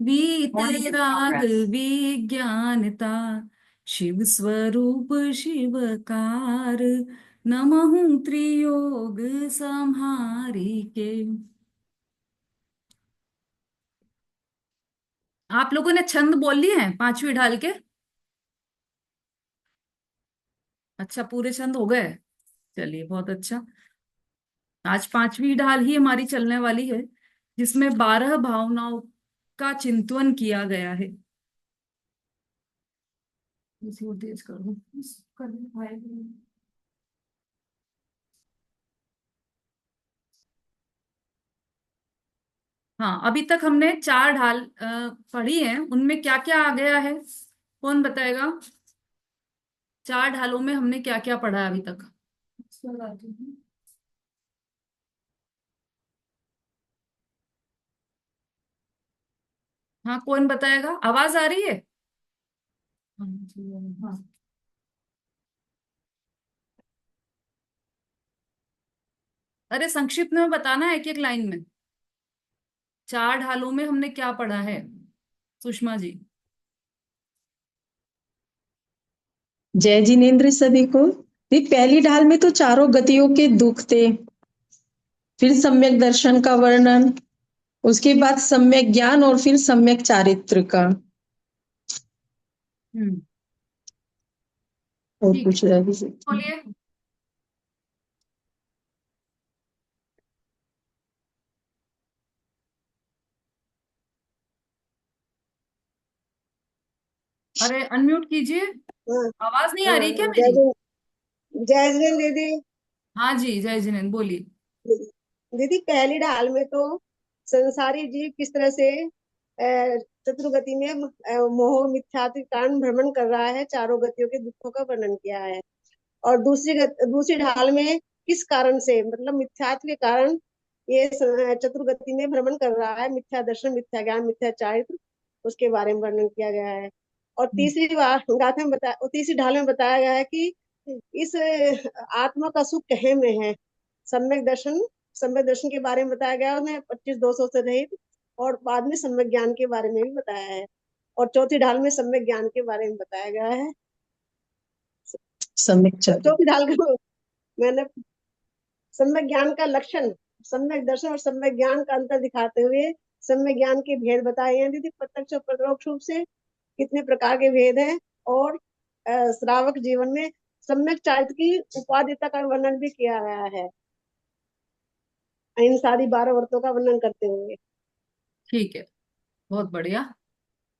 बीते राग विज्ञानता, शिव स्वरूप शिवकार, नमहु त्रियोग संहारी के। आप लोगों ने छंद बोल लिए हैं पांचवी ढाल के? अच्छा, पूरे छंद हो गए। चलिए, बहुत अच्छा। आज पांचवी ढाल ही हमारी चलने वाली है, जिसमें 12 भावनाओं का चिंतन किया गया है। इसे और तेज कर दूं? कर नहीं पाएगी। हाँ, अभी तक हमने चार ढाल पढ़ी है, उनमें क्या क्या आ गया है? कौन बताएगा? चार ढालों में हमने क्या क्या पढ़ा है अभी तक? हाँ, कौन बताएगा? आवाज आ रही है? हाँ जी, हाँ। अरे, संक्षिप्त में बताना है, एक एक लाइन में। चार ढालों में हमने क्या पढ़ा है, सुषमा जी? जय जिनेन्द्र सभी को। ये पहली ढाल में तो चारों गतियों के दुख थे, फिर सम्यक दर्शन का वर्णन, उसके बाद सम्यक ज्ञान और फिर सम्यक चारित्र का। हम्म। और ठीक है, कुछ रह भी सकते हैं। बोलिए। अरे, अनम्यूट कीजिए। हाँ। आवाज नहीं आ हाँ, रही क्या जय मेरी? जय जिनेन्द्र दीदी। हाँ जी, जय जिनेन्द्र, बोलिए। दीदी, पहली ढाल में तो संसारी जीव किस तरह से चतुर्गति में मोह मिथ्यात्व के कारण भ्रमण कर रहा है, चारों गतियों के दुखों का वर्णन किया है। और दूसरी ढाल में किस कारण से, मतलब मिथ्यात्व के कारण ये चतुर्गति में भ्रमण कर रहा है, मिथ्या दर्शन, मिथ्या ज्ञान, मिथ्या चारित्र, उसके बारे में वर्णन किया गया है। और तीसरी ढाल में बताया गया है कि इस आत्मा का सुख कहे में है। सम्यक दर्शन सम्यक दर्शन के बारे में बताया गया है उन्हें, 25 दोषों से रहित। और बाद में सम्यक ज्ञान के बारे में भी बताया है। और चौथी ढाल में सम्यक ज्ञान के बारे में बताया गया है। सम्यक चारित्र। चौथी ढाल का मैंने सम्यक ज्ञान का लक्षण, सम्यक दर्शन और सम्यक ज्ञान का अंतर दिखाते हुए सम्यक ज्ञान के भेद बताए हैं दीदी, प्रत्यक्ष और परोक्ष रूप से कितने प्रकार के भेद हैं। और श्रावक जीवन में सम्यक चारित्र की उपादेयता का वर्णन भी किया गया है, इन सारी 12 व्रतों का वर्णन करते हुए। ठीक है, बहुत बढ़िया।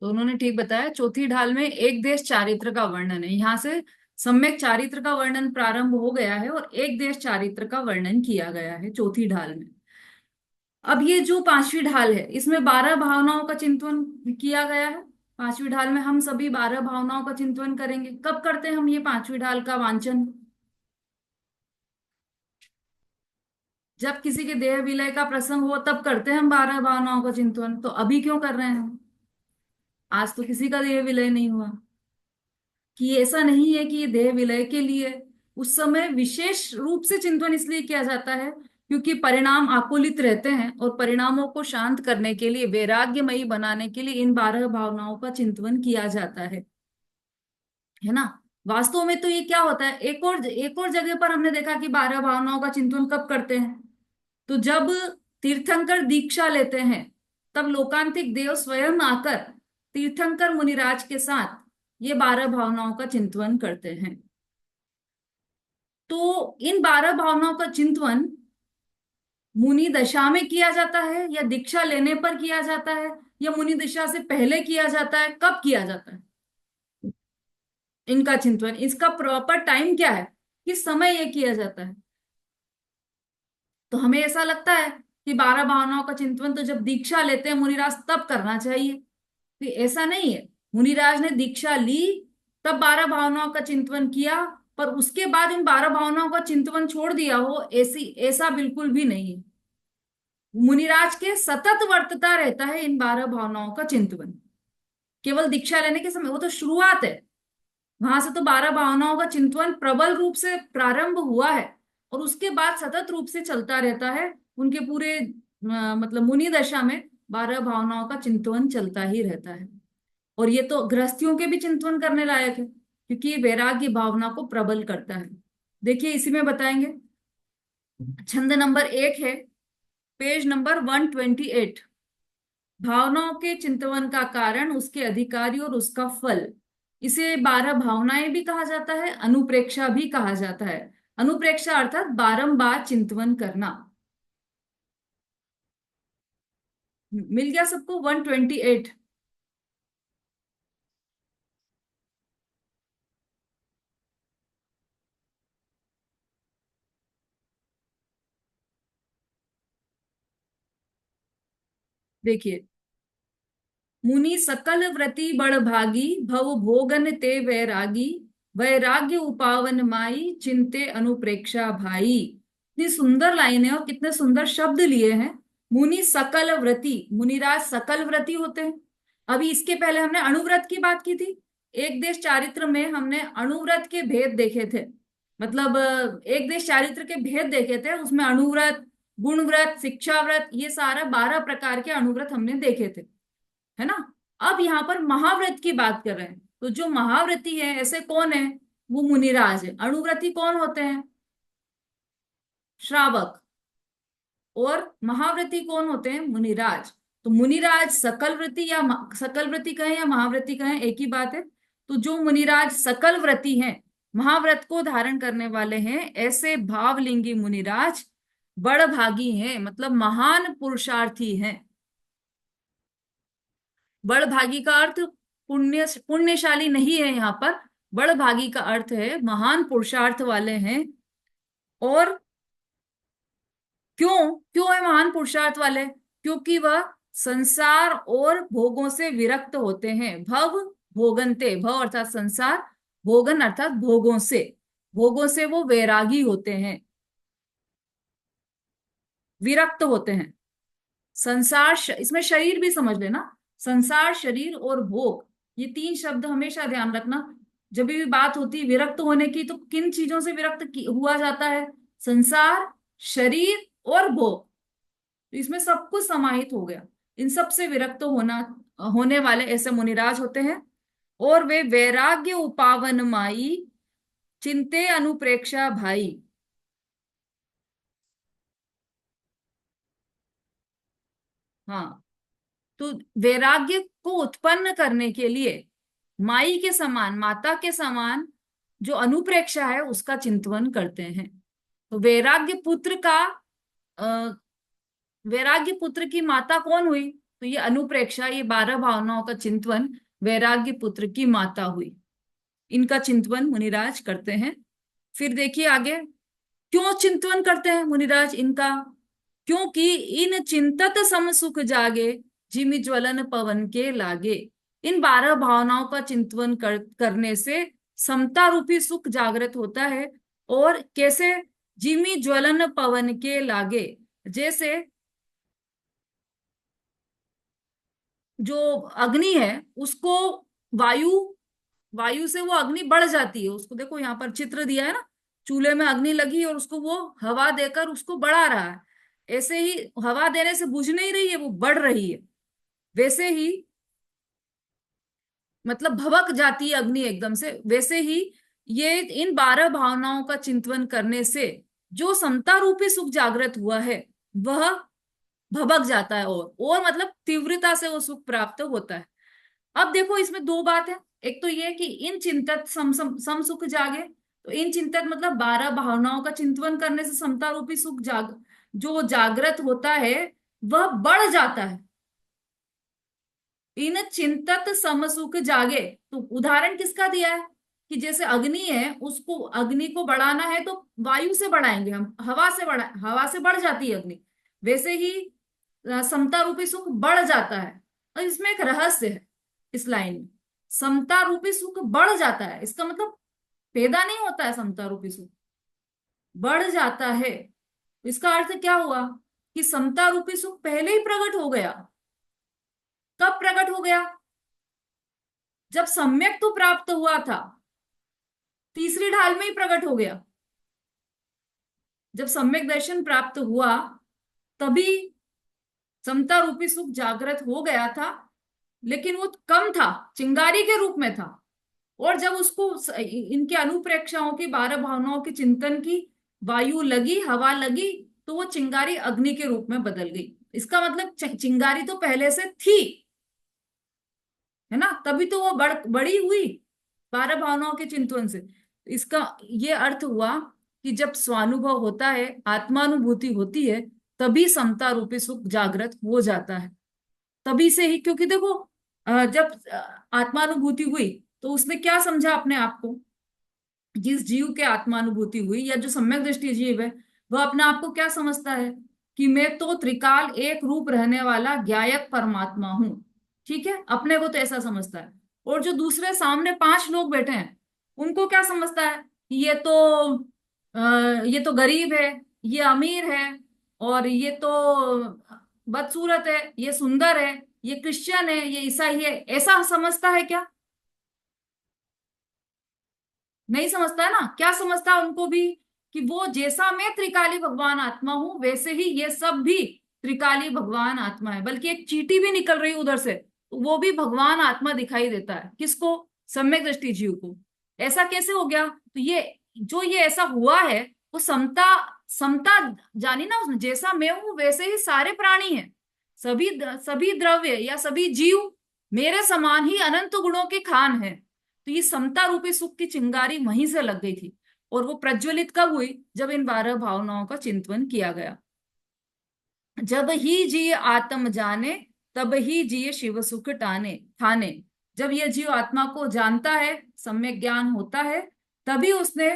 तो उन्होंने ठीक बताया। चौथी ढाल में एक देश चारित्र का वर्णन है, यहाँ से सम्यक चारित्र का वर्णन प्रारंभ हो गया है और एक देश चारित्र का वर्णन किया गया है चौथी ढाल में। अब ये जो पांचवी ढाल है, इसमें 12 भावनाओं का चिंतन किया गया है। पांचवी ढाल में हम सभी 12 भावनाओं का चिंतन करेंगे। कब करते हैं हम ये पांचवी ढाल का वांचन? जब किसी के देह विलय का प्रसंग हो तब करते हैं हम 12 भावनाओं का चिंतन। तो अभी क्यों कर रहे हैं हम? आज तो किसी का देह विलय नहीं हुआ। कि ऐसा नहीं है कि ये देह विलय के लिए, उस समय विशेष रूप से चिंतन इसलिए किया जाता है क्योंकि परिणाम आकुलित रहते हैं, और परिणामों को शांत करने के लिए, वैराग्यमयी बनाने के लिए इन 12 भावनाओं का चिंतन किया जाता है ना? वास्तव में तो ये क्या होता है, एक और जगह पर हमने देखा कि 12 भावनाओं का चिंतन कब करते हैं? तो जब तीर्थंकर दीक्षा लेते हैं, तब लोकांतिक देव स्वयं आकर तीर्थंकर मुनिराज के साथ ये 12 भावनाओं का चिंतन करते हैं। तो इन 12 भावनाओं का चिंतन मुनि दशा में किया जाता है या दीक्षा लेने पर किया जाता है या मुनि दशा से पहले किया जाता है? कब किया जाता है इनका चिंतन? इसका प्रॉपर टाइम क्या है, किस समय ये किया जाता है? तो हमें ऐसा लगता है कि 12 भावनाओं का चिंतन तो जब दीक्षा लेते हैं मुनिराज तब करना चाहिए। तो ऐसा नहीं है। मुनिराज ने दीक्षा ली, तब 12 भावनाओं का चिंतन किया, पर उसके बाद इन 12 भावनाओं का चिंतन छोड़ दिया हो, ऐसी ऐसा बिल्कुल भी नहीं है। मुनिराज के सतत वर्तता रहता है इन 12 भावनाओं का चिंतन। केवल दीक्षा लेने के समय वो तो शुरुआत है, वहां से तो 12 भावनाओं का चिंतन प्रबल रूप से प्रारंभ हुआ है और उसके बाद सतत रूप से चलता रहता है उनके पूरे मतलब मुनि दशा में 12 भावनाओं का चिंतन चलता ही रहता है। और ये तो गृहस्थियों के भी चिंतन करने लायक है, क्योंकि ये वैराग्य भावना को प्रबल करता है। देखिए इसी में बताएंगे, छंद नंबर 1 है, पेज नंबर 128। भावनाओं के चिंतन का कारण, उसके अधिकारी और उसका फल। इसे 12 भावनाएं भी कहा जाता है, अनुप्रेक्षा भी कहा जाता है। अनुप्रेक्षा अर्थात बारंबार चिंतन करना। मिल गया सबको 128? देखिए, मुनि सकल व्रति बड़ भागी, भव भोगन ते वैरागी, वैराग्य उपावन माई, चिंते अनुप्रेक्षा भाई। इतनी सुंदर लाइन है और कितने सुंदर शब्द लिए हैं। मुनि सकल व्रति, मुनिराज सकल व्रति होते हैं। अभी इसके पहले हमने अणुव्रत की बात की थी। एक देश चारित्र में हमने अणुव्रत के भेद देखे थे, मतलब एक देश चारित्र के भेद देखे थे। उसमें अणुव्रत, गुणव्रत, शिक्षाव्रत, ये सारा 12 प्रकार के अणुव्रत हमने देखे थे, है ना। अब यहाँ पर महाव्रत की बात कर रहे हैं, तो जो महाव्रती है ऐसे कौन है? वो मुनिराज है। अणुव्रती कौन होते हैं? श्रावक। और महाव्रती कौन होते हैं? मुनिराज। तो मुनिराज सकल व्रती या सकल व्रती कहें या महाव्रती कहें, एक ही बात है। तो जो मुनिराज सकल व्रती हैं, महाव्रत को धारण करने वाले हैं, ऐसे भावलिंगी मुनिराज बड़भागी हैं, मतलब महान पुरुषार्थी हैं। बड़भागी का अर्थ पुण्यशाली नहीं है यहाँ पर। बड़भागी का अर्थ है महान पुरुषार्थ वाले हैं। और क्यों क्यों है महान पुरुषार्थ वाले? क्योंकि वह संसार और भोगों से विरक्त होते हैं। भव भोगनते, भव अर्थात संसार, भोगन अर्थात भोगों से वो वैरागी होते हैं, विरक्त होते हैं। संसार, इसमें शरीर भी समझ लेना। संसार, शरीर और भोग, ये 3 शब्द हमेशा ध्यान रखना। जब भी बात होती है विरक्त होने की, तो किन चीजों से विरक्त हुआ जाता है? संसार, शरीर और भोग। तो इसमें सब कुछ समाहित हो गया। इन सब से विरक्त होने वाले ऐसे मुनिराज होते हैं। और वे वैराग्य उपावन माई, चिंते अनुप्रेक्षा भाई। हाँ, तो वैराग्य को उत्पन्न करने के लिए माई के समान, माता के समान जो अनुप्रेक्षा है उसका चिंतन करते हैं। तो वैराग्य पुत्र का, अ, वैराग्य पुत्र की माता कौन हुई? तो ये अनुप्रेक्षा, ये 12 भावनाओं का चिंतन वैराग्य पुत्र की माता हुई। इनका चिंतन मुनिराज करते हैं। फिर देखिए आगे, क्यों चिंतन करते हैं मुनिराज इनका? क्योंकि इन चिंतत सम सुख जागे, जिमि ज्वलन पवन के लागे। इन 12 भावनाओं का चिंतन करने से समता रूपी सुख जागृत होता है। और कैसे? जिमि ज्वलन पवन के लागे, जैसे जो अग्नि है उसको वायु, वायु से वो अग्नि बढ़ जाती है। उसको देखो, यहाँ पर चित्र दिया है ना, चूल्हे में अग्नि लगी और उसको वो हवा देकर उसको बढ़ा रहा है। ऐसे ही हवा देने से बुझ नहीं रही है, वो बढ़ रही है। वैसे ही, मतलब भभक जाती है अग्नि एकदम से, वैसे ही ये इन 12 भावनाओं का चिंतन करने से जो समता रूपी सुख जागृत हुआ है, वह भभक जाता है। और मतलब तीव्रता से वो सुख प्राप्त होता है। अब देखो इसमें 2 बात है। एक तो ये कि इन चिंतत सम सुख जागे, तो इन चिंतत मतलब 12 भावनाओं का चिंतन करने से समता रूपी सुख जो जागृत होता है वह बढ़ जाता है। इन चिंतत सम सुख जागे, तो उदाहरण किसका दिया है? कि जैसे अग्नि है, उसको, अग्नि को बढ़ाना है तो वायु से बढ़ाएंगे हम, हवा से बढ़ जाती है अग्नि। वैसे ही समता रूपी सुख बढ़ जाता है। और इसमें एक रहस्य है इस लाइन में। समता रूपी सुख बढ़ जाता है, इसका मतलब पैदा नहीं होता है, समता रूपी सुख बढ़ जाता है। इसका अर्थ क्या हुआ? कि समता रूपी सुख पहले ही प्रकट हो गया। कब प्रकट हो गया? जब सम्यक तो प्राप्त हुआ था, तीसरी ढाल में ही प्रकट हो गया। जब सम्यक दर्शन प्राप्त हुआ तभी समता रूपी सुख जागृत हो गया था, लेकिन वो कम था, चिंगारी के रूप में था। और जब उसको इनके अनुप्रेक्षाओं की, 12 भावनाओं के चिंतन की वायु लगी, हवा लगी, तो वो चिंगारी अग्नि के रूप में बदल गई। इसका मतलब चिंगारी तो पहले से थी, है ना, तभी तो वो बड़ी हुई 12 भावनाओं के चिंतन से। इसका ये अर्थ हुआ कि जब स्वानुभव होता है, आत्मानुभूति होती है, तभी समता रूपी सुख जागृत हो जाता है। तभी से ही, क्योंकि देखो जब आत्मानुभूति हुई तो उसने क्या समझा अपने आप को। जिस जीव के आत्मानुभूति हुई, या जो सम्यक दृष्टि जीव है, वह अपने आप को क्या समझता है कि मैं तो त्रिकाल एक रूप रहने वाला ज्ञायक परमात्मा हूं। ठीक है, अपने को तो ऐसा समझता है। और जो दूसरे सामने 5 लोग बैठे हैं, उनको क्या समझता है कि ये तो गरीब है, ये अमीर है, और ये तो बदसूरत है, ये सुंदर है, ये क्रिश्चियन है, ये ईसाई है। ऐसा समझता है क्या? नहीं समझता है ना। क्या समझता है उनको भी, कि वो जैसा मैं त्रिकाली भगवान आत्मा हूं, वैसे ही ये सब भी त्रिकाली भगवान आत्मा है। बल्कि एक चींटी भी निकल रही है उधर से, तो वो भी भगवान आत्मा दिखाई देता है। किसको? सम्यक दृष्टि जीव को। ऐसा कैसे हो गया? तो ये ऐसा हुआ है, वो समता, समता जानी ना उसने। जैसा मैं हूं वैसे ही सारे प्राणी हैं, सभी सभी द्रव्य या सभी जीव मेरे समान ही अनंत गुणों की खान है। तो ये समता रूपी सुख की चिंगारी वहीं से लग गई थी। और वो प्रज्वलित कब हुई? जब इन 12 भावनाओं का चिंतन किया गया। जब ही जिय आत्म जाने, तब ही जिय शिव सुख टाने ठाने। जब यह जीव आत्मा को जानता है, सम्यक ज्ञान होता है, तभी उसने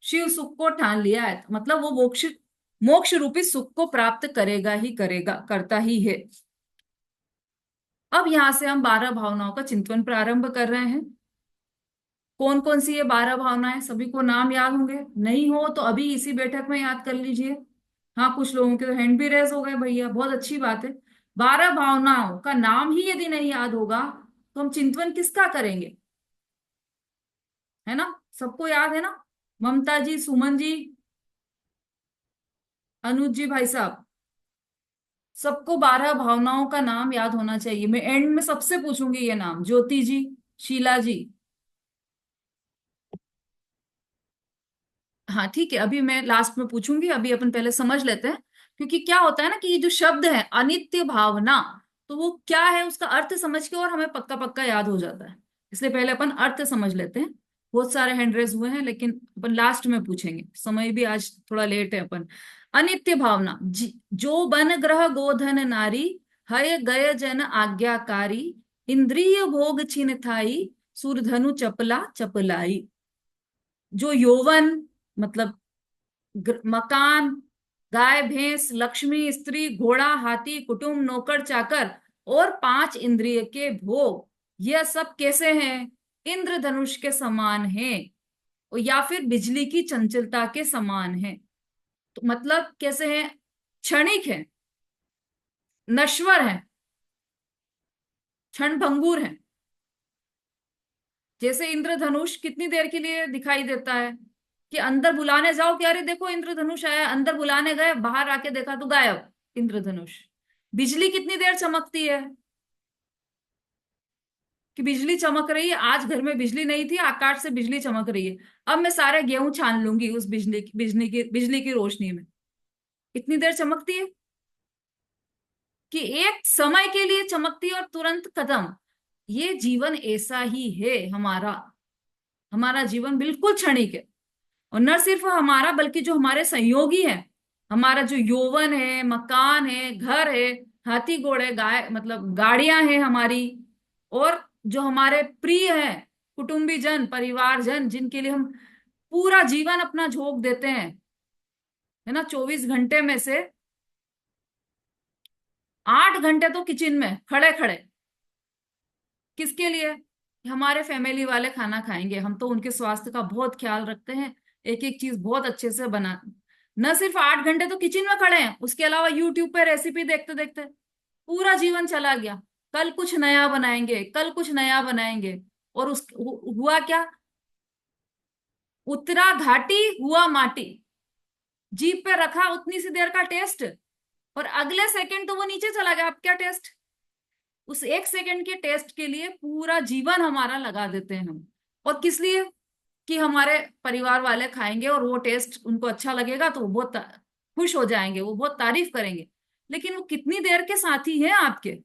शिव सुख को ठान लिया है। मतलब वो मोक्ष, मोक्ष रूपी सुख को प्राप्त करेगा ही करेगा, करता ही है। अब यहां से हम 12 भावनाओं का चिंतन प्रारंभ कर रहे हैं। कौन कौन सी ये 12 भावनाएं? सभी को नाम याद होंगे? नहीं हो तो अभी इसी बैठक में याद कर लीजिए। हाँ, कुछ लोगों के तो हैंड भी रेज हो गए भैया, बहुत अच्छी बात है। 12 भावनाओं का नाम ही यदि नहीं याद होगा, तो हम चिंतन किसका करेंगे? है ना, सबको याद है ना? ममता जी, सुमन जी, अनुज जी, भाई साहब, सबको 12 भावनाओं का नाम याद होना चाहिए। मैं एंड में सबसे पूछूंगी ये नाम। ज्योति जी, शीला जी। हाँ ठीक है, अभी मैं लास्ट में पूछूंगी, अभी अपन पहले समझ लेते हैं। क्योंकि क्या होता है ना, कि ये जो शब्द है अनित्य भावना, तो वो क्या है, उसका अर्थ समझ के और हमें पक्का पक्का याद हो जाता है। इसलिए पहले अपन अर्थ समझ लेते हैं। बहुत सारे हैंड रेज हुए हैं, लेकिन अपन लास्ट में पूछेंगे, समय भी आज थोड़ा लेट है। अपन अनित्य भावना, जो बन ग्रह गोधन नारी, हय गय जन आज्ञाकारी, इंद्रिय भोग छिन थाई, सुरधनु चपला चपलाई। जो यौवन, मतलब मकान, गाय भैंस, लक्ष्मी, स्त्री, घोड़ा, हाथी, कुटुंब, नौकर चाकर और 5 इंद्रिय के भोग, यह सब कैसे हैं? इंद्रधनुष के समान हैं, या फिर बिजली की चंचलता के समान है। तो मतलब कैसे हैं? क्षणिक है, नश्वर है, क्षण भंगुर है। जैसे इंद्रधनुष कितनी देर के लिए दिखाई देता है, कि अंदर बुलाने जाओ कि अरे देखो इंद्रधनुष आया, अंदर बुलाने गए, बाहर आके देखा तो गायब इंद्रधनुष। बिजली कितनी देर चमकती है, कि बिजली चमक रही है, आज घर में बिजली नहीं थी, आकाश से बिजली चमक रही है, अब मैं सारे गेहूं छान लूंगी उस बिजली की रोशनी में। कितनी देर चमकती है? कि एक समय के लिए चमकती है और तुरंत खत्म। ये जीवन ऐसा ही है हमारा। हमारा जीवन बिल्कुल क्षणिक है। और न सिर्फ हमारा, बल्कि जो हमारे सहयोगी हैं, हमारा जो यौवन है, मकान है, घर है, हाथी घोड़े, गाय, मतलब गाड़ियां हैं हमारी, और जो हमारे प्रिय हैं, कुटुंबी जन, परिवार जन, जिनके लिए हम पूरा जीवन अपना झोंक देते हैं, है ना, 24 घंटे में से 8 घंटे तो किचन में खड़े खड़े। किसके लिए? हमारे फैमिली वाले खाना खाएंगे, हम तो उनके स्वास्थ्य का बहुत ख्याल रखते हैं, एक एक चीज बहुत अच्छे से बना। न सिर्फ 8 घंटे तो किचन में खड़े हैं, उसके अलावा यूट्यूब पे रेसिपी देखते देखते पूरा जीवन चला गया। कल कुछ नया बनाएंगे, कल कुछ नया बनाएंगे। और हुआ क्या? उतरा घाटी, हुआ माटी। जीभ पे रखा उतनी सी देर का टेस्ट, और अगले सेकंड तो वो नीचे चला गया। अब क्या टेस्ट, उस 1 सेकंड के टेस्ट के लिए पूरा जीवन हमारा लगा देते हैं हम। और किस लिए? कि हमारे परिवार वाले खाएंगे और वो टेस्ट उनको अच्छा लगेगा तो वो बहुत खुश हो जाएंगे, वो बहुत तारीफ करेंगे। लेकिन वो कितनी देर के साथी हैं आपके?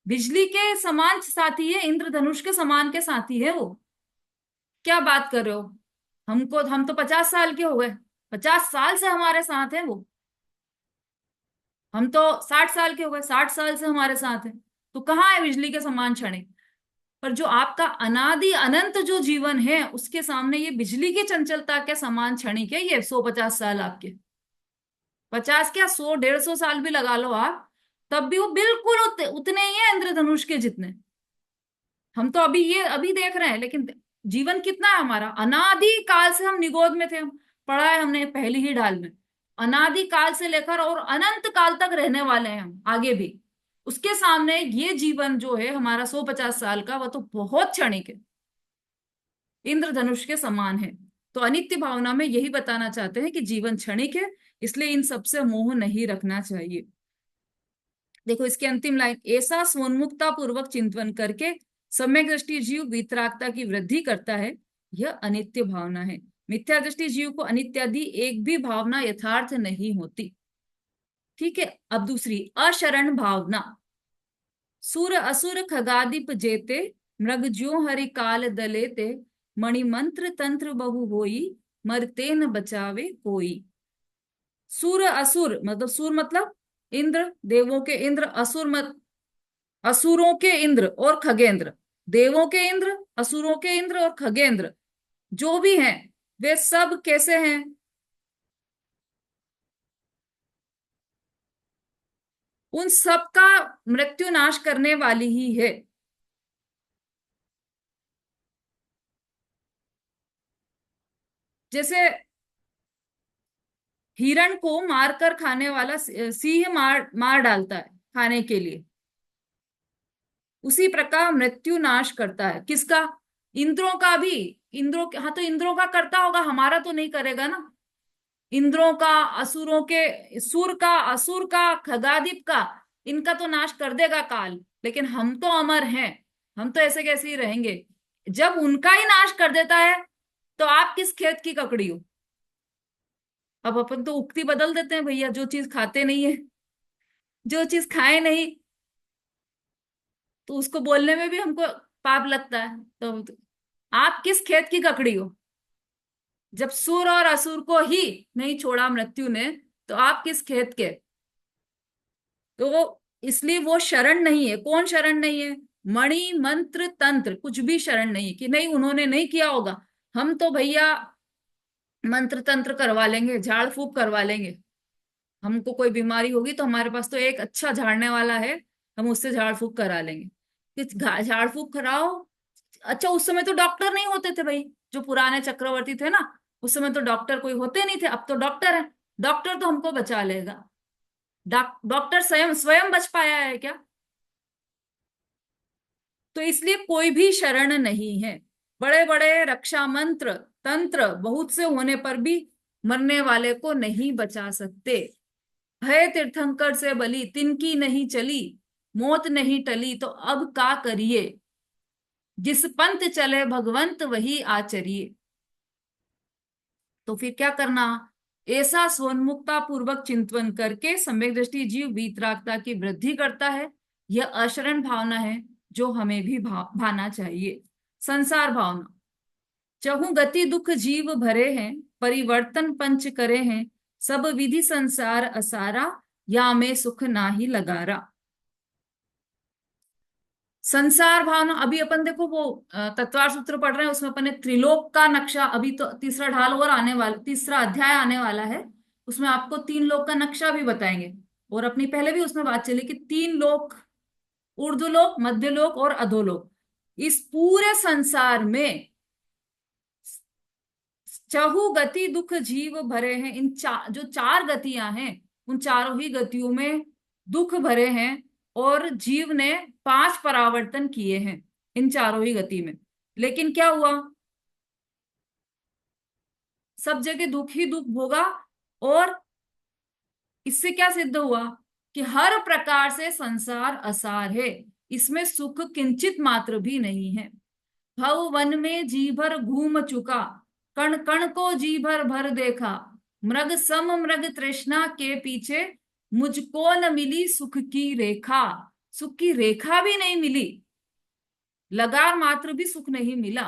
बिजली के समान साथी है, इंद्रधनुष के समान के साथी है वो। क्या बात कर रहे हो? हम तो 50 साल के हो गए, 50 साल से हमारे साथ है वो। हम तो 60 साल के हो गए, 60 साल से हमारे साथ है। तो कहाँ है बिजली के समान क्षणिक? पर जो आपका अनादि अनंत जो जीवन है उसके सामने ये बिजली की चंचलता के समान क्षणिक है। ये 150 साल आपके, 50 क्या, 100 150 साल भी लगा लो आप, तब भी वो बिल्कुल उतने ही है इंद्रधनुष के जितने। हम तो अभी देख रहे हैं, लेकिन जीवन कितना है हमारा? अनादि काल से हम निगोद में थे, हम पढ़ा है हमने पहली ही ढाल में। अनादि काल से लेकर और अनंत काल तक रहने वाले हैं हम आगे भी। उसके सामने ये जीवन जो है हमारा 150 साल का, वह तो बहुत क्षणिक है, इंद्रधनुष के समान है। तो अनित्य भावना में यही बताना चाहते हैं कि जीवन क्षणिक है, इसलिए इन सबसे मोह नहीं रखना चाहिए। देखो इसकी अंतिम लाइन, ऐसा स्वोन्मुखता पूर्वक चिंतन करके सम्यक दृष्टि जीव वीतरागता की वृद्धि करता है, यह अनित्य भावना है। मिथ्या दृष्टि जीव को अनित्यादि एक भी भावना यथार्थ नहीं होती। ठीक है, अब दूसरी अशरण भावना। सुर असुर खगादिप जेते, मृग ज्यो हरि काल दलेते, मणि मंत्र तंत्र बहु होई, मरते न बचावे कोई। सुर असुर मतलब, सुर मतलब इंद्र, देवों के इंद्र, असुर मत असुरों के इंद्र और खगेंद्र। देवों के इंद्र, असुरों के इंद्र और खगेंद्र जो भी हैं, वे सब कैसे हैं? उन सब का मृत्यु नाश करने वाली ही है। जैसे हिरण को मारकर खाने वाला सिंह मार मार डालता है खाने के लिए, उसी प्रकार मृत्यु नाश करता है। किसका? इंद्रों का भी। इंद्रों हाँ, तो इंद्रों का करता होगा, हमारा तो नहीं करेगा ना। इंद्रों का, असुरों के, सुर का, असुर का, खगादिप का, इनका तो नाश कर देगा काल। लेकिन हम तो अमर हैं, हम तो ऐसे कैसे ही रहेंगे। जब उनका ही नाश कर देता है तो आप किस खेत की ककड़ी हो? अब अपन तो उक्ति बदल देते हैं भैया, जो चीज खाते नहीं है, जो चीज खाए नहीं, तो उसको बोलने में भी हमको पाप लगता है। तो आप किस खेत की ककड़ी हो? जब सुर और असुर को ही नहीं छोड़ा मृत्यु ने, तो आप किस खेत के? तो इसलिए वो शरण नहीं है। कौन शरण नहीं है? मणि मंत्र तंत्र कुछ भी शरण नहीं है कि नहीं उन्होंने नहीं किया होगा। हम तो भैया मंत्र तंत्र करवा लेंगे, झाड़ फूक करवा लेंगे। हमको कोई बीमारी होगी तो हमारे पास तो एक अच्छा झाड़ने वाला है, हम उससे झाड़ फूक करा लेंगे। झाड़ फूक कराओ। अच्छा, उस समय तो डॉक्टर नहीं होते थे भाई, जो पुराने चक्रवर्ती थे ना, उस समय तो डॉक्टर कोई होते नहीं थे। अब तो डॉक्टर है, डॉक्टर तो हमको बचा लेगा। डॉक्टर स्वयं स्वयं बच पाया है क्या? तो इसलिए कोई भी शरण नहीं है। बड़े बड़े रक्षा मंत्र तंत्र बहुत से होने पर भी मरने वाले को नहीं बचा सकते। भय तीर्थंकर से बली, तिनकी नहीं चली, मौत नहीं टली, तो अब का करिए, जिस पंथ चले भगवंत वही आचरिए। तो फिर क्या करना? ऐसा स्वोन्मुखता पूर्वक चिंतन करके सम्यक दृष्टि जीव वीतरागता की वृद्धि करता है। यह अशरण भावना है जो हमें भी भाना चाहिए। संसार भावना। चहु गति दुख जीव भरे हैं, परिवर्तन पंच करे हैं, सब विधि संसार असारा, या में सुख नाही लगारा। संसार भावना, अभी अपन देखो वो तत्वार सूत्र पढ़ रहे हैं, उसमें अपन ने त्रिलोक का नक्शा, अभी तो तीसरा ढाल और आने वाला, तीसरा अध्याय आने वाला है, उसमें आपको 3 लोक का नक्शा भी बताएंगे। और अपनी पहले भी उसमें बात चली कि 3 लोक, ऊर्ध्वलोक, मध्यलोक और अधोलोक। इस पूरे संसार में चहु गति दुख जीव भरे हैं। इन जो 4 गतियां हैं, उन चारों ही गतियों में दुख भरे हैं, और जीव ने 5 परावर्तन किए हैं इन चारों ही गति में। लेकिन क्या हुआ? सब जगह दुख ही दुख भोगा, और इससे क्या सिद्ध हुआ कि हर प्रकार से संसार असार है, इसमें सुख किंचित मात्र भी नहीं है। भव वन में जी भर घूम चुका, कण कण को जी भर भर देखा, मृग सम मृग तृष्णा के पीछे, मुझको न मिली सुख की रेखा। सुख की रेखा भी नहीं मिली, लगार मात्र भी सुख नहीं मिला।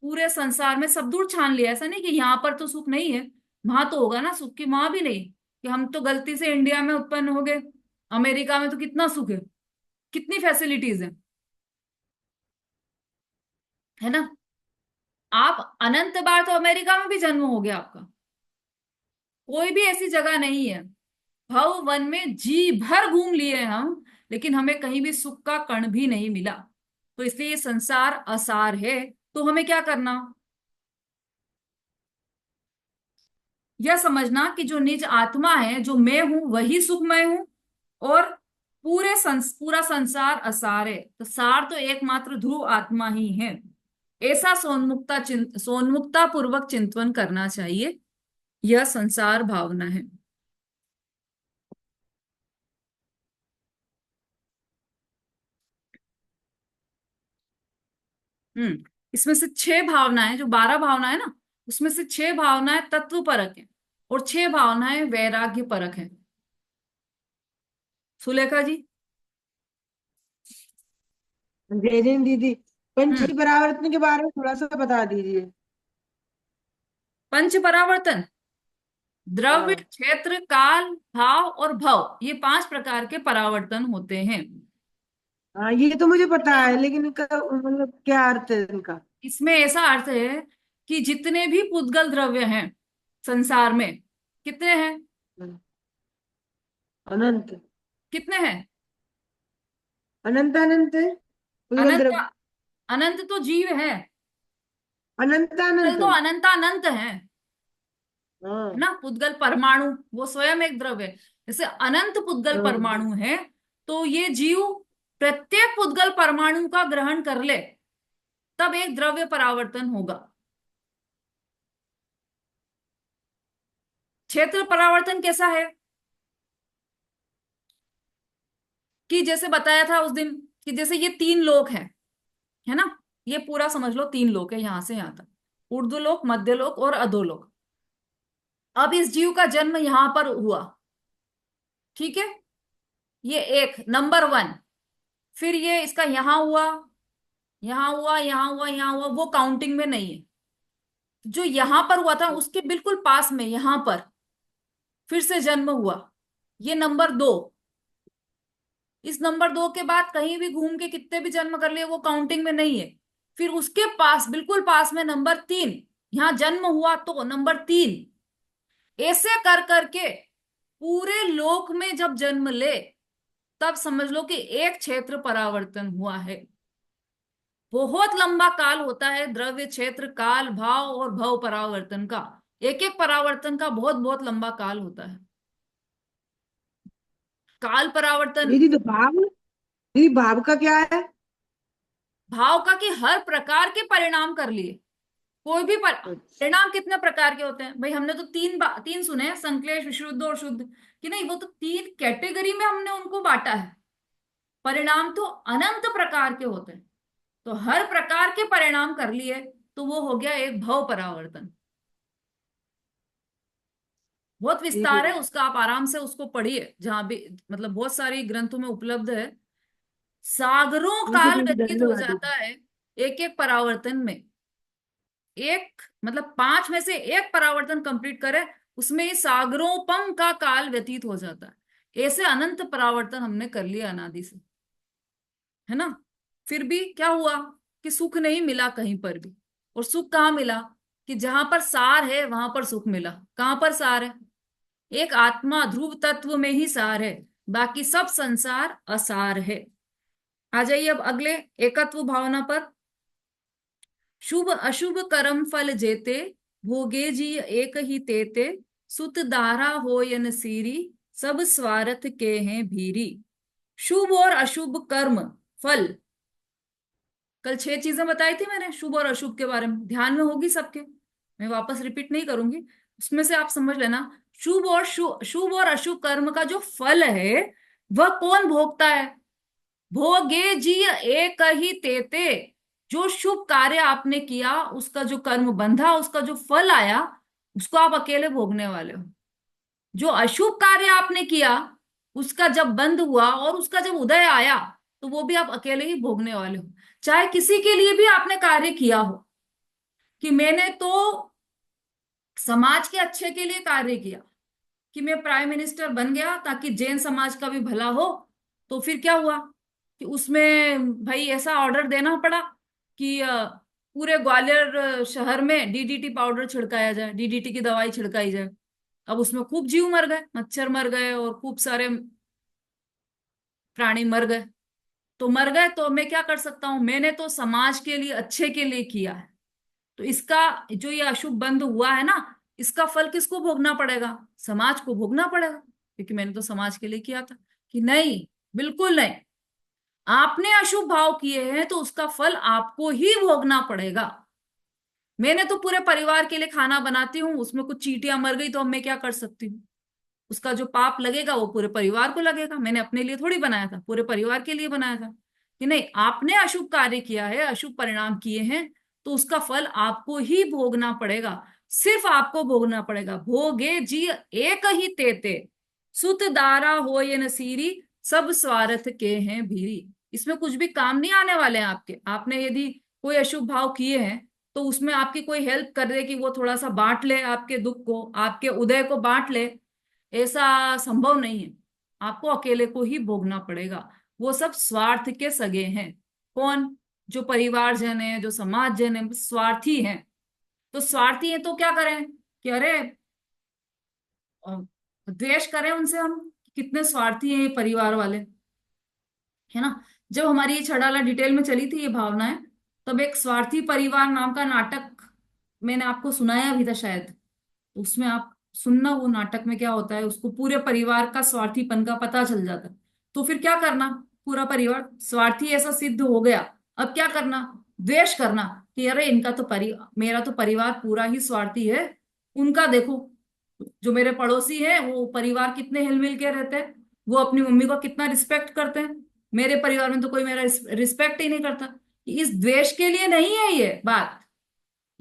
पूरे संसार में सब दूर छान लिया, ऐसा नहीं कि यहाँ पर तो सुख नहीं है, वहां तो होगा ना सुख, की वहां भी नहीं कि हम तो गलती से इंडिया में उत्पन्न हो गए, अमेरिका में तो कितना सुख है, कितनी फैसिलिटीज है ना। आप अनंत बार तो अमेरिका में भी जन्म हो गया आपका, कोई भी ऐसी जगह नहीं है। भव वन में जी भर घूम लिए हम, लेकिन हमें कहीं भी सुख का कण भी नहीं मिला। तो इसलिए ये संसार असार है। तो हमें क्या करना, यह समझना कि जो निज आत्मा है, जो मैं हूं, वही सुखमय हूं, और पूरा संसार असार है। तो सार तो एकमात्र ध्रुव आत्मा ही है। ऐसा सोन्मुक्ता पूर्वक चिंतन करना चाहिए। यह संसार भावना है। इसमें से 6 भावनाएं, जो 12 भावनाएं ना, उसमें से 6 भावनाएं तत्व परक है और 6 भावनाएं वैराग्य परक है। सुलेखा जी। जय जैन दीदी, पंच हम्म परावर्तन के बारे में थोड़ा सा बता दीजिए। पंच परावर्तन, द्रव्य, हाँ क्षेत्र, काल, भाव और भव, ये 5 प्रकार के परावर्तन होते हैं। हाँ, ये तो मुझे पता है, लेकिन इनका मतलब क्या अर्थ है इनका? इसमें ऐसा अर्थ है कि जितने भी पुद्गल द्रव्य हैं संसार में, कितने हैं, अनंत। कितने हैं, अनंत अनंत है पुद्गल अनंत। द्रव्य। अनंत तो जीव है, अनंत पुद्गल अनंत। तो अनंतानंत है हाँ ना। पुद्गल परमाणु वो स्वयं एक द्रव्य है। जैसे अनंत पुद्गल हाँ। परमाणु है, तो ये जीव प्रत्येक पुद्गल परमाणु का ग्रहण कर ले, तब एक द्रव्य परावर्तन होगा। क्षेत्र परावर्तन कैसा है कि जैसे बताया था उस दिन, कि जैसे ये 3 लोक हैं, है ना, ये पूरा समझ लो 3 लोक है, यहां से यहां तक, ऊर्ध्व लोक, मध्य लोक और अधोलोक। अब इस जीव का जन्म यहां पर हुआ, ठीक है, ये एक नंबर 1। फिर ये इसका यहां हुआ, यहां हुआ, यहां हुआ, यहां हुआ, वो काउंटिंग में नहीं है। जो यहां पर हुआ था उसके बिल्कुल पास में यहां पर फिर से जन्म हुआ, ये नंबर 2। इस नंबर 2 के बाद कहीं भी घूम के कितने भी जन्म कर लिए, वो काउंटिंग में नहीं है। फिर उसके पास बिल्कुल पास में नंबर 3, यहां जन्म हुआ तो नंबर 3। ऐसे कर करके पूरे लोक में जब जन्म ले, तब समझ लो कि एक क्षेत्र परावर्तन हुआ है। बहुत लंबा काल होता है द्रव्य, क्षेत्र, काल, भाव और भव परावर्तन का। एक एक परावर्तन का बहुत बहुत लंबा काल होता है। काल परावर्तन, दीदी तो भाव, दीदी भाव का क्या है? भाव का कि हर प्रकार के परिणाम कर लिए। कोई भी अच्छा। परिणाम कितने प्रकार के होते हैं भाई, हमने तो 3 सुने हैं, संक्लेश, विशुद्ध और शुद्ध, कि नहीं, वो तो 3 कैटेगरी में हमने उनको बांटा है। परिणाम तो अनंत प्रकार के होते हैं, तो हर प्रकार के परिणाम कर लिए, तो वो हो गया एक भव परावर्तन। बहुत ठीक है विस्तार है उसका, आप आराम से उसको पढ़िए, जहां भी मतलब बहुत सारी ग्रंथों में उपलब्ध है। सागरों ठीक है काल दीदी, व्यतीत हो धन्यवाद जाता दीदी। है एक एक परावर्तन में। एक मतलब 5 में से एक परावर्तन कंप्लीट करे, उसमें ही सागरोपम का काल व्यतीत हो जाता है। ऐसे अनंत परावर्तन हमने कर लिया अनादि से, है ना। फिर भी क्या हुआ कि सुख नहीं मिला कहीं पर भी। और सुख कहाँ मिला, कि जहां पर सार है वहां पर सुख मिला। कहां पर सार है, एक आत्मा ध्रुव तत्व में ही सार है, बाकी सब संसार असार है। आ जाइए अब अगले एकत्व भावना पर। शुभ अशुभ कर्म फल जेते, भोगे जी एक ही तेते, सुत दारा होयन सीरी, सब स्वार्थ के हैं भीरी। शुभ और अशुभ कर्म फल, कल 6 चीजें बताई थी मैंने शुभ और अशुभ के बारे में, ध्यान में होगी सबके, मैं वापस रिपीट नहीं करूंगी। उसमें से आप समझ लेना, शुभ और अशुभ कर्म का जो फल है वह कौन भोगता है? भोगे जी एक ही तेते। जो शुभ कार्य आपने किया, उसका जो कर्म बंधा, उसका जो फल आया, उसको आप अकेले भोगने वाले हो। जो अशुभ कार्य आपने किया, उसका जब बंद हुआ और उसका जब उदय आया, तो वो भी आप अकेले ही भोगने वाले हो। चाहे किसी के लिए भी आपने कार्य किया हो कि मैंने तो समाज के अच्छे के लिए कार्य किया, कि मैं प्राइम मिनिस्टर बन गया ताकि जैन समाज का भी भला हो, तो फिर क्या हुआ कि उसमें भाई ऐसा ऑर्डर देना पड़ा कि पूरे ग्वालियर शहर में डीडीटी पाउडर छिड़काया जाए, डीडीटी की दवाई छिड़काई जाए। अब उसमें खूब जीव मर गए, मच्छर मर गए और खूब सारे प्राणी मर गए। तो मर गए तो मैं क्या कर सकता हूं? मैंने तो समाज के लिए, अच्छे के लिए किया है। तो इसका जो ये अशुभ बंध हुआ है ना, इसका फल किसको भोगना पड़ेगा? समाज को भोगना पड़ेगा, क्योंकि मैंने तो समाज के लिए किया था। कि नहीं, बिल्कुल नहीं। आपने अशुभ भाव किए हैं तो उसका फल आपको ही भोगना पड़ेगा। मैंने तो पूरे परिवार के लिए खाना बनाती हूँ, उसमें कुछ चींटियां मर गई तो अब मैं क्या कर सकती हूँ? उसका जो पाप लगेगा वो पूरे परिवार को लगेगा। मैंने अपने लिए थोड़ी बनाया था, पूरे परिवार के लिए बनाया था। कि नहीं, आपने अशुभ कार्य किया है, अशुभ परिणाम किए हैं, तो उसका फल आपको ही भोगना पड़ेगा। सिर्फ आपको भोगना पड़ेगा। भोगे जी एक ही तेते, सुत दारा हो ये नसीरी, सब स्वार्थ के हैं भीरी। इसमें कुछ भी काम नहीं आने वाले हैं आपके। आपने यदि कोई अशुभ भाव किए हैं तो उसमें आपकी कोई हेल्प कर दे कि वो थोड़ा सा बांट ले आपके दुख को, आपके उदय को बांट ले, ऐसा संभव नहीं है। आपको अकेले को ही भोगना पड़ेगा। वो सब स्वार्थ के सगे हैं। कौन? जो परिवारजन है, जो समाजजन है, स्वार्थी हैं। तो स्वार्थी है तो क्या करें कि अरे अ, द्वेष करें उनसे हम? कितने स्वार्थी हैं ये परिवार वाले, है ना। जब हमारी ये छड़ाला डिटेल में चली थी ये भावनाएं, तब एक स्वार्थी परिवार नाम का नाटक मैंने आपको सुनाया भी था शायद। उसमें आप सुनना, वो नाटक में क्या होता है, उसको पूरे परिवार का स्वार्थीपन का पता चल जाता है। तो फिर क्या करना? पूरा परिवार स्वार्थी ऐसा सिद्ध हो गया, अब क्या करना? द्वेष करना कि अरे इनका तो मेरा तो परिवार पूरा ही स्वार्थी है। उनका देखो, जो मेरे पड़ोसी हैं वो परिवार कितने हिलमिल के रहते हैं, वो अपनी मम्मी को कितना रिस्पेक्ट करते हैं। मेरे परिवार में तो कोई मेरा रिस्पेक्ट ही नहीं करता। इस द्वेष के लिए नहीं है ये बात।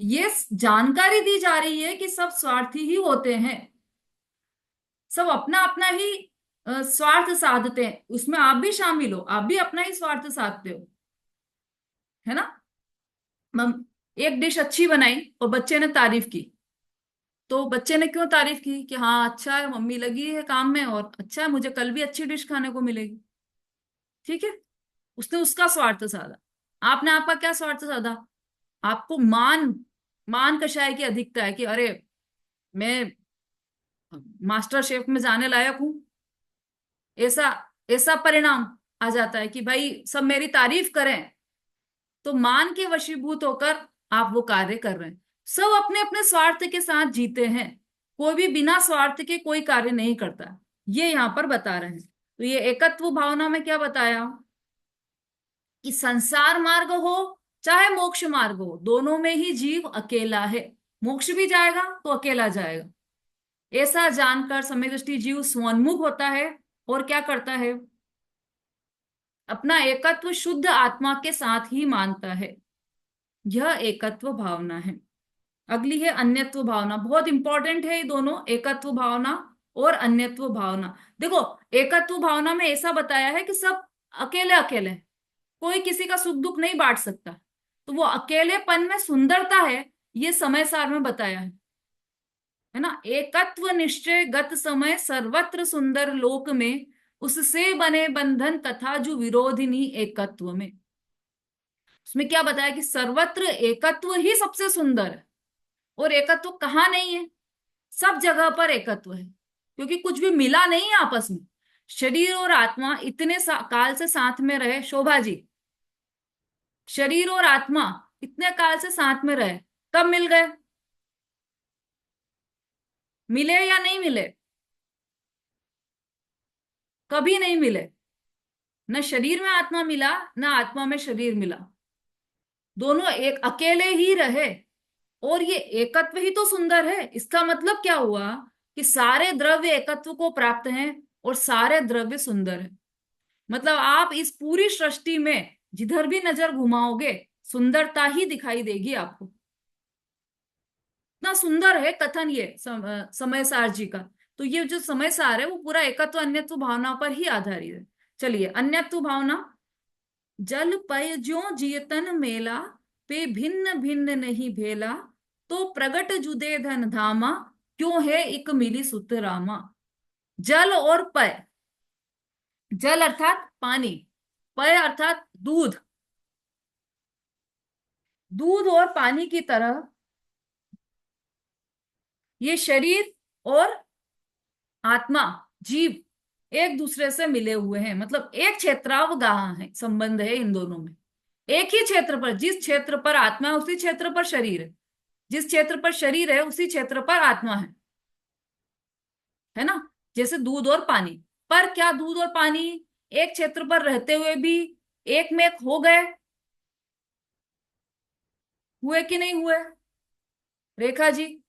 ये जानकारी दी जा रही है कि सब स्वार्थी ही होते हैं। सब अपना अपना ही स्वार्थ साधते हैं। उसमें आप भी शामिल हो, आप भी अपना ही स्वार्थ साधते हो, है ना। मम एक डिश अच्छी बनाई और बच्चे ने तारीफ की, तो बच्चे ने क्यों तारीफ की? कि हाँ अच्छा है, मम्मी लगी है काम में, और अच्छा है, मुझे कल भी अच्छी डिश खाने को मिलेगी। ठीक है, उसने उसका स्वार्थ साधा। आपने आपका क्या स्वार्थ साधा? आपको मान मान कषाय की अधिकता है कि अरे मैं मास्टर शेफ में जाने लायक हूं। ऐसा ऐसा परिणाम आ जाता है कि भाई सब मेरी तारीफ करें, तो मान के वशीभूत होकर आप वो कार्य कर रहे हैं। सब अपने अपने स्वार्थ के साथ जीते हैं। कोई भी बिना स्वार्थ के कोई कार्य नहीं करता। ये यहां पर बता रहे हैं। तो ये एकत्व भावना में क्या बताया कि संसार मार्ग हो चाहे मोक्ष मार्ग हो, दोनों में ही जीव अकेला है। मोक्ष भी जाएगा तो अकेला जाएगा। ऐसा जानकर समदृष्टि जीव स्वोन्मुख होता है और क्या करता है? अपना एकत्व शुद्ध आत्मा के साथ ही मानता है। यह एकत्व भावना है। अगली है अन्यत्व भावना। बहुत इंपॉर्टेंट है ये दोनों, एकत्व भावना और अन्यत्व भावना। देखो, एकत्व भावना में ऐसा बताया है कि सब अकेले अकेले हैं। कोई किसी का सुख दुख नहीं बांट सकता। तो वो अकेलेपन में सुंदरता है, ये समय सार में बताया है ना। एकत्व निश्चय गत समय सर्वत्र सुंदर लोक में, उससे बने बंधन तथा जो विरोधिनी एकत्व में। उसमें क्या बताया कि सर्वत्र एकत्व ही सबसे सुंदर है। और एकत्व कहाँ नहीं है? सब जगह पर एकत्व है, क्योंकि कुछ भी मिला नहीं है आपस में। शरीर और आत्मा इतने काल से साथ में रहे, शोभा जी, शरीर और आत्मा इतने काल से साथ में रहे, कब मिल गए? मिले या नहीं मिले? कभी नहीं मिले। न शरीर में आत्मा मिला, न आत्मा में शरीर मिला। दोनों एक अकेले ही रहे। और ये एकत्व ही तो सुंदर है। इसका मतलब क्या हुआ कि सारे द्रव्य एकत्व को प्राप्त हैं और सारे द्रव्य सुंदर है। मतलब आप इस पूरी सृष्टि में जिधर भी नजर घुमाओगे सुंदरता ही दिखाई देगी आपको। इतना सुंदर है कथन ये समय सार जी का। तो ये जो समय सार है वो पूरा एकत्व अन्यत्व भावना पर ही आधारित है। चलिए, अन्यत्व भावना। जल पय ज्यों जियतन मेला, पे भिन्न भिन्न नहीं भेला, तो प्रगट जुदे धन धामा, क्यों है इक मिली सुत रामा। जल और पय, जल अर्थात पानी, पय अर्थात दूध। दूध और पानी की तरह ये शरीर और आत्मा, जीव एक दूसरे से मिले हुए हैं। मतलब एक क्षेत्रावगाह है, संबंध है इन दोनों में। एक ही क्षेत्र पर, जिस क्षेत्र पर आत्मा है उसी क्षेत्र पर शरीर है, जिस क्षेत्र पर शरीर है उसी क्षेत्र पर आत्मा है ना। जैसे दूध और पानी। पर क्या दूध और पानी एक क्षेत्र पर रहते हुए भी एक में एक हो गए? हुए कि नहीं हुए रेखा जी?